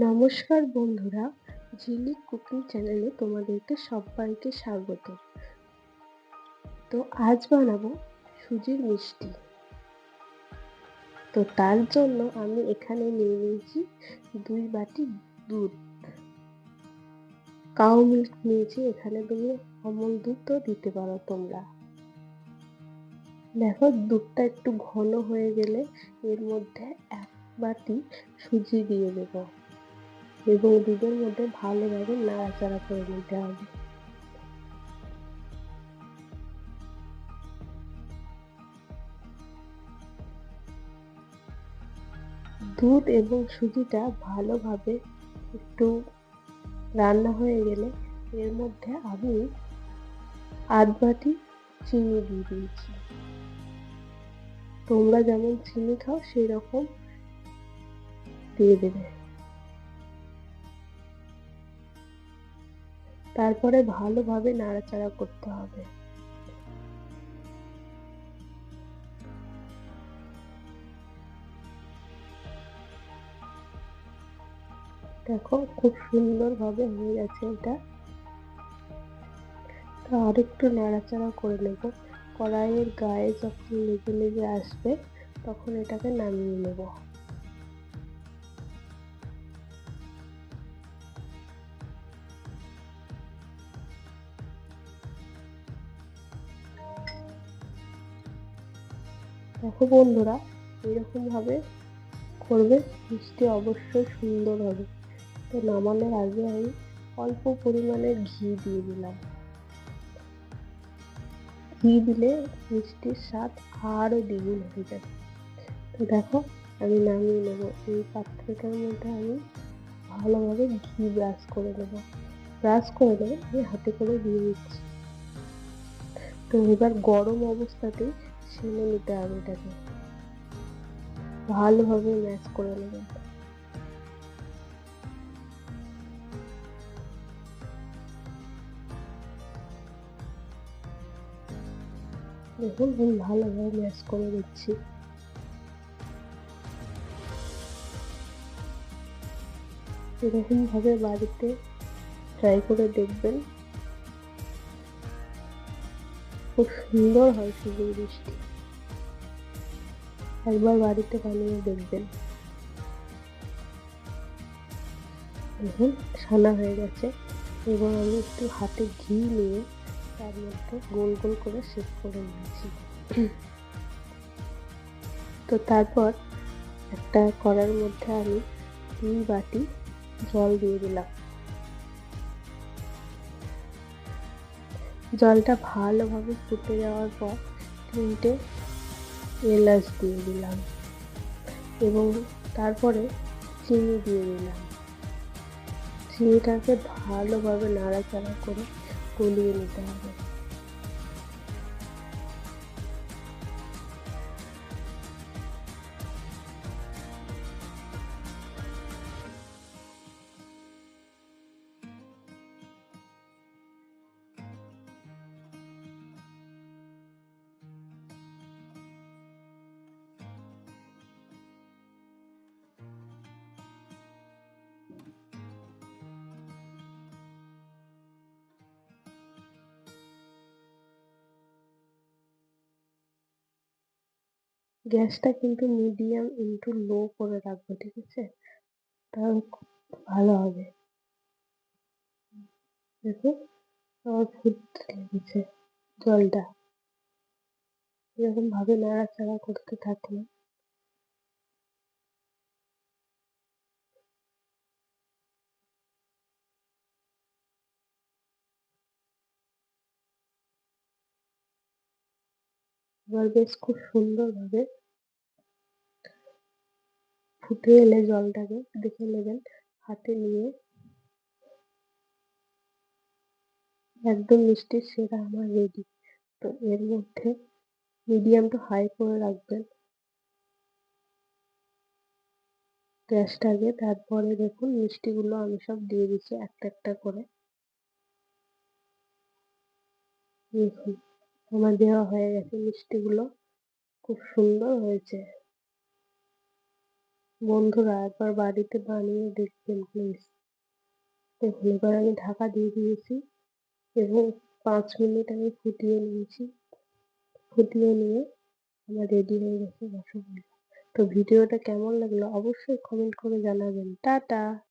নমস্কার বন্ধুরা, ঝিলিক কুকিং চ্যানেলে তোমাদেরকে সব্বাইকে স্বাগত। তো আজ বানাবো সুজির মিষ্টি। তো তার জন্য আমি এখানে নিয়ে নিয়েছি 2 বাটি দুধ। কাউ মিল্ক নিয়েছি, এখানে তুমি অমুল দুধও দিতে পারো তোমরা। দেখো দুধটা একটু ঘন হয়ে গেলে এর মধ্যে 1 বাটি সুজি দিয়ে দেবো এবং দুধের মধ্যে ভালোভাবে নাড়াচাড়া করে নিতে হবে। দুধ এবং সুজিটা ভালোভাবে একটু রান্না হয়ে গেলে এর মধ্যে আমি আধ বাটি চিনি দিয়ে দিয়েছি। তোমরা যেমন চিনি খাও সেই রকম দিয়ে দেবে। তারপরে ভালোভাবে নাড়াচাড়া করতে হবে। দেখো খুব সুন্দরভাবে হয়ে গেছে এটা। তো আরেকটু নাড়াচাড়া করে নেব। কড়াইয়ের গায়ে যখন লেগে লেগে আসবে তখন এটাকে নামিয়ে নেব। দেখো বন্ধুরা, এরকম ভাবে করবে, মিষ্টি অবশ্যই সুন্দর হবে। তো নামানোর আগে আমি অল্প পরিমাণে ঘি দিয়ে দিলাম। ঘি দিলে মিষ্টির স্বাদ আরো দ্বিগুণ হয়ে যাবে। তো দেখো আমি নামিয়ে নেব। এই পাত্রটার মধ্যে আমি ভালোভাবে ঘি ব্রাশ করে নেব। ব্রাশ করে নেব আমি হাতে করে দিয়ে দিচ্ছি। তো এবার গরম অবস্থাতেই ছেনে নিতে হবে এটাকে। ভালোভাবে ম্যাশ করে নেব। দেখুন আমি ভালোভাবে ম্যাশ করে দিচ্ছি। এরকম ভাবে বাড়িতে ট্রাই করে দেখবেন, খুব সুন্দর হয় সুজির মিষ্টি। একবার বাড়িতে বানিয়ে দেখবেন। দেখুন ছানা হয়ে গেছে এবং আমি একটু হাতে ঘি নিয়ে তার মধ্যে গোল গোল করে শেপ করে নিয়েছি। তো তারপর একটা কড়াইয়ের মধ্যে আমি 2 বাটি জল দিয়ে দিলাম। জলটা ভালোভাবে ফুটে যাওয়ার পর 3টে এলাচ দিয়ে দিলাম এবং তারপরে চিনি দিয়ে দিলাম। চিনিটাকে ভালোভাবে নাড়াচাড়া করে গলিয়ে নিতে হবে। গ্যাসটা কিন্তু মিডিয়াম ইনটু লো করে রাখবো, ঠিক আছে? তাহলে খুব ভালো হবে। দেখো আমার ফুটতে লেগেছে জলটা। এরকম ভাবে নাড়াচাড়া করতে থাকলে এবার বেশ খুব সুন্দরভাবে ফুটে এলে জলটাকে দেখে নেবেন হাতে নিয়ে। একদম মিষ্টির সেরা আমার রেডি। তো এর মধ্যে মিডিয়াম টু হাই করে রাখবেন গ্যাসটাকে। তারপরে দেখুন মিষ্টিগুলো আমি সব দিয়ে দিচ্ছি একটা একটা করে। দেখুন আমার দেওয়া হয়ে গেছে মিষ্টিগুলো, খুব সুন্দর হয়েছে। বন্ধুরা একবার বাড়িতে বানিয়ে দেখবেন প্লিজ। দেখুন এবার আমি ঢাকা দিয়ে দিয়েছি এবং ৫ মিনিট আমি ফুটিয়ে নিয়েছি। ফুটিয়ে নিয়ে আমার রেডি হয়ে গেছে রসগোল্লা। তো ভিডিওটা কেমন লাগলো অবশ্যই কমেন্ট করে জানাবেন। টাটা।